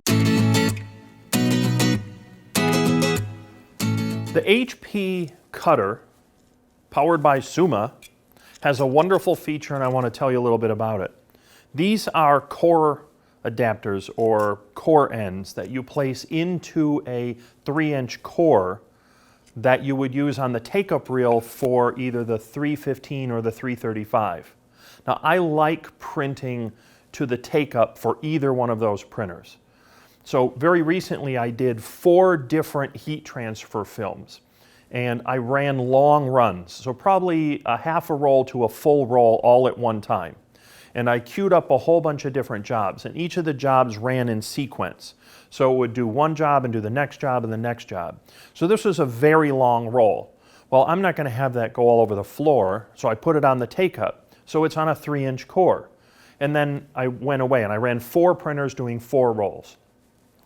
The HP cutter, powered by Suma, has a wonderful feature, and I want to tell you a little bit about it. These are core adapters or core ends that you place into a 3-inch core that you would use on the take-up reel for either the 315 or the 335. Now, I like printing to the take-up for either one of those printers. So very recently I did 4 different heat transfer films, and I ran long runs, so probably a half a roll to a full roll all at one time. And I queued up a whole bunch of different jobs, and each of the jobs ran in sequence. So it would do one job and do the next job and the next job. So this was a very long roll. Well, I'm not going to have that go all over the floor, so I put it on the take-up. So it's on a 3-inch core. And then I went away and I ran 4 printers doing 4 rolls.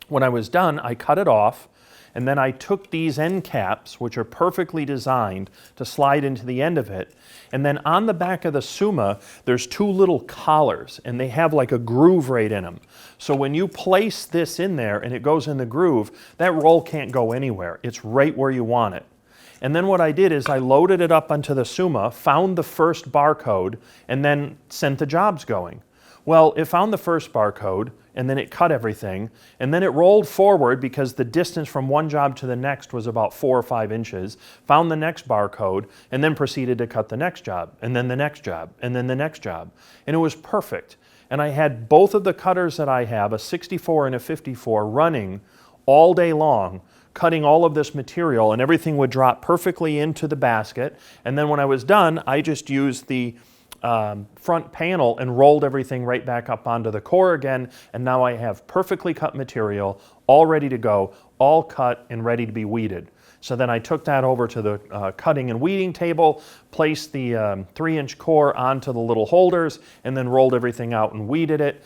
When I was done, I cut it off, and then I took these end caps, which are perfectly designed to slide into the end of it, and then on the back of the Suma, there's 2 little collars, and they have like a groove right in them. So when you place this in there and it goes in the groove, that roll can't go anywhere. It's right where you want it. And then what I did is I loaded it up onto the Suma, found the first barcode, and then sent the jobs going. Well, it found the first barcode, and then it cut everything, and then it rolled forward because the distance from one job to the next was about 4 or 5 inches, found the next barcode, and then proceeded to cut the next job, and then the next job, and then the next job. And it was perfect. And I had both of the cutters that I have, a 64 and a 54, running all day long, cutting all of this material, and everything would drop perfectly into the basket. And then when I was done, I just used the front panel and rolled everything right back up onto the core again, and now I have perfectly cut material, all ready to go, all cut and ready to be weeded. So then I took that over to the cutting and weeding table, placed the 3-inch core onto the little holders, and then rolled everything out and weeded it.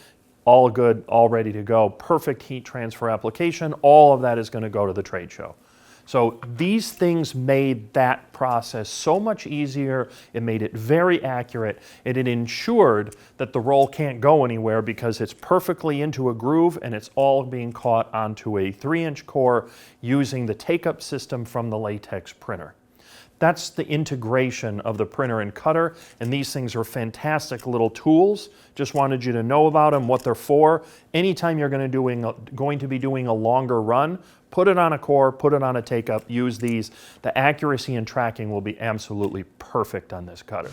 All good, all ready to go. Perfect heat transfer application. All of that is going to go to the trade show. So these things made that process so much easier. It made it very accurate, and it ensured that the roll can't go anywhere because it's perfectly into a groove and it's all being caught onto a 3-inch core using the take-up system from the latex printer. That's the integration of the printer and cutter, and these things are fantastic little tools. Just wanted you to know about them, what they're for. Anytime you're going to be doing a longer run, put it on a core, put it on a take-up, use these. The accuracy and tracking will be absolutely perfect on this cutter.